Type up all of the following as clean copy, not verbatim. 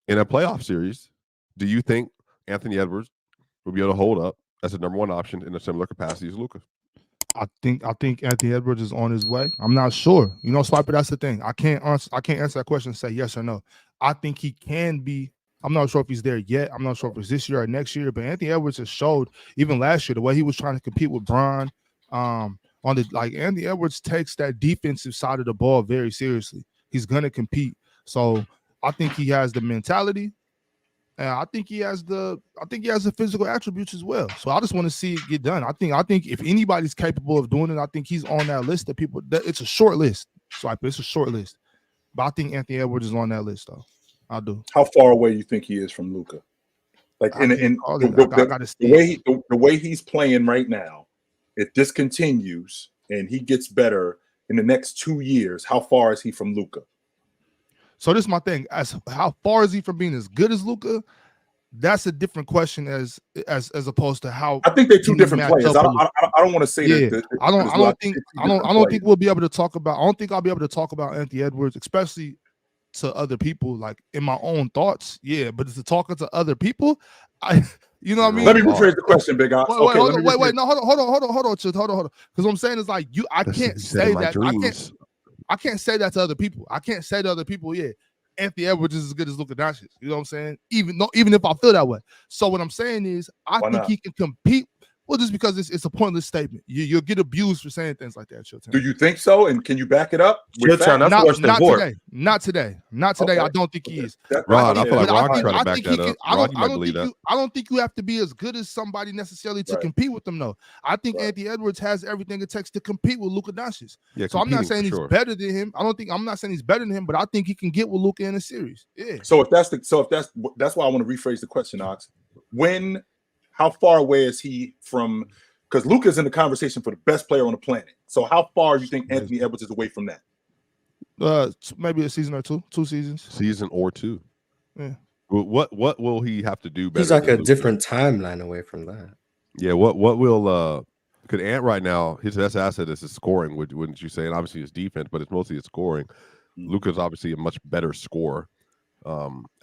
In a playoff series, do you think Anthony Edwards will be able to hold up as a number one option in a similar capacity as Luka? I think Anthony Edwards is on his way. I'm not sure. Swiper, that's the thing. I can't answer that question and say yes or no. I think he can be. I'm not sure if he's there yet. I'm not sure if it's this year or next year, but Anthony Edwards has showed even last year the way he was trying to compete with Bron. Anthony Edwards takes that defensive side of the ball very seriously. He's gonna compete. So I think he has the mentality. And I think he has the physical attributes as well. So I just want to see it get done. I think if anybody's capable of doing it, I think he's on that list of people. It's a short list. It's a short list. But I think Anthony Edwards is on that list, though. I do. How far away you think he is from Luka? Like the way he's playing right now, if this continues and he gets better in the next 2 years, how far is he from Luka? So this is my thing. As how far is he from being as good as Luka? That's a different question as opposed to how. I think they're two different players. I don't want to say that. I don't think we'll be able to talk about. I don't think I'll be able to talk about Anthony Edwards, especially to other people. Like in my own thoughts, yeah. But to talking to other people, you know what I mean. Let me rephrase the question, Big Ox. Wait, no, hold on. Because what I'm saying is like I can't say that. I can't say that to other people. I can't say to other people, yeah, Anthony Edwards is as good as Luka Doncic. You know what I'm saying? Even if I feel that way. So what I'm saying is, I think he can compete. Well, just because it's a pointless statement. You'll get abused for saying things like that. Do you think so? And can you back it up? Not today. Okay. I don't think he is. Ron, I feel like Ron trying to back that up. I don't think you have to be as good as somebody necessarily to compete with them, though. I think Anthony Edwards has everything it takes to compete with Luka Doncic. Yeah, so I'm not saying he's better than him. I'm not saying he's better than him, but I think he can get with Luka in a series. Yeah. So that's why I want to rephrase the question, Ox. How far away is he from? Because Luka's in the conversation for the best player on the planet. So how far do you think Anthony Edwards is away from that? Maybe a season or two seasons. Season or two. Yeah. What will he have to do better? He's like a different timeline away from that. Yeah. What will could Ant right now? His best asset is his scoring. Wouldn't you say? And obviously his defense, but it's mostly his scoring. Luka's obviously a much better scorer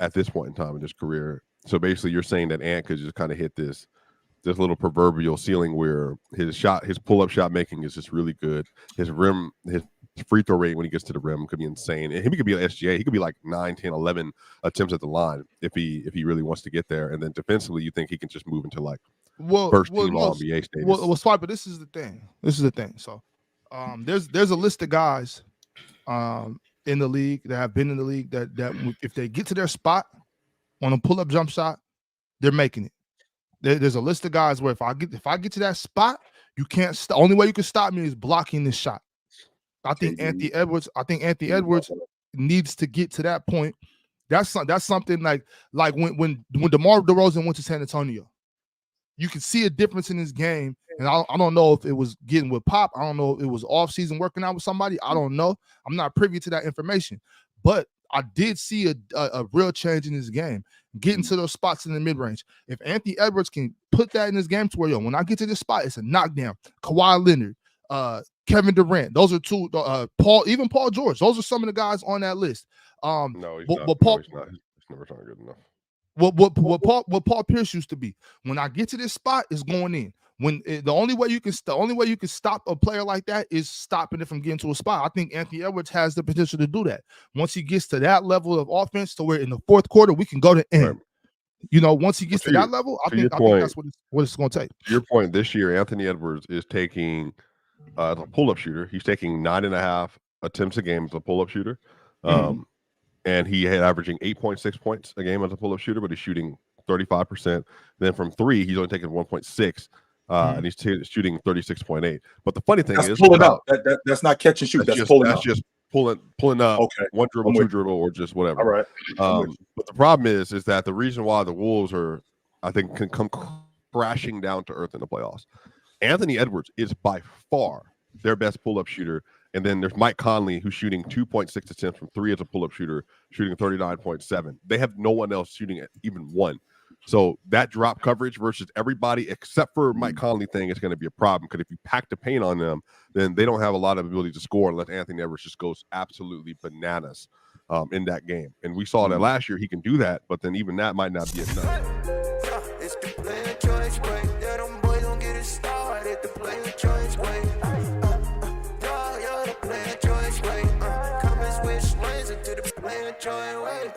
at this point in time in his career. So basically, you're saying that Ant could just kind of hit this little proverbial ceiling where his pull-up shot making is just really good. His free throw rate when he gets to the rim could be insane. And he could be an SGA. He could be like 9, 10, 11 attempts at the line if he really wants to get there. And then defensively, you think he can just move into like first team All-NBA status. Well, Swiper, this is the thing. So there's a list of guys in the league that have been in the league that if they get to their spot on a pull-up jump shot, they're making it. There's a list of guys where if I get to that spot, you can't. Only way you can stop me is blocking this shot. I think Anthony Edwards needs to get to that point. That's something like when DeMar DeRozan went to San Antonio, you could see a difference in his game. And I don't know if it was getting with Pop. I don't know if it was off season working out with somebody. I don't know. I'm not privy to that information, but I did see a real change in his game, getting to those spots in the mid-range. If Anthony Edwards can put that in his game to where, when I get to this spot, it's a knockdown. Kawhi Leonard, Kevin Durant, those are two. Paul George, those are some of the guys on that list. No, he's not. He's never trying good enough. What Paul Pierce used to be. When I get to this spot, it's going in. The only way you can stop a player like that is stopping it from getting to a spot. I think Anthony Edwards has the potential to do that. Once he gets to that level of offense, to where in the fourth quarter we can go to end. Right. Once he gets to that level, I think that's what it's going to take. To your point, this year Anthony Edwards is taking a pull-up shooter. He's taking 9.5 attempts a game as a pull-up shooter, and he had averaging 8.6 points a game as a pull-up shooter, but he's shooting 35%. Then from three, he's only taking 1.6. And he's shooting 36.8. But the funny thing is pulling up. That's not catch and shoot. That's just pulling up. Okay. One dribble, two dribble, or just whatever. All right. But the problem is that the reason why the Wolves can come crashing down to earth in the playoffs. Anthony Edwards is by far their best pull-up shooter. And then there's Mike Conley, who's shooting 2.6 attempts from three as a pull-up shooter, shooting 39.7. They have no one else shooting at even one. So that drop coverage versus everybody except for Mike Conley thing is going to be a problem, because if you pack the paint on them, then they don't have a lot of ability to score unless Anthony Edwards just goes absolutely bananas. in that game. And we saw that last year he can do that, but then even that might not be enough. It's the player choice way. Yeah, them boys don't get it started. The player choice way. Yeah, the player choice way. Come and switch lanes into the player choice way.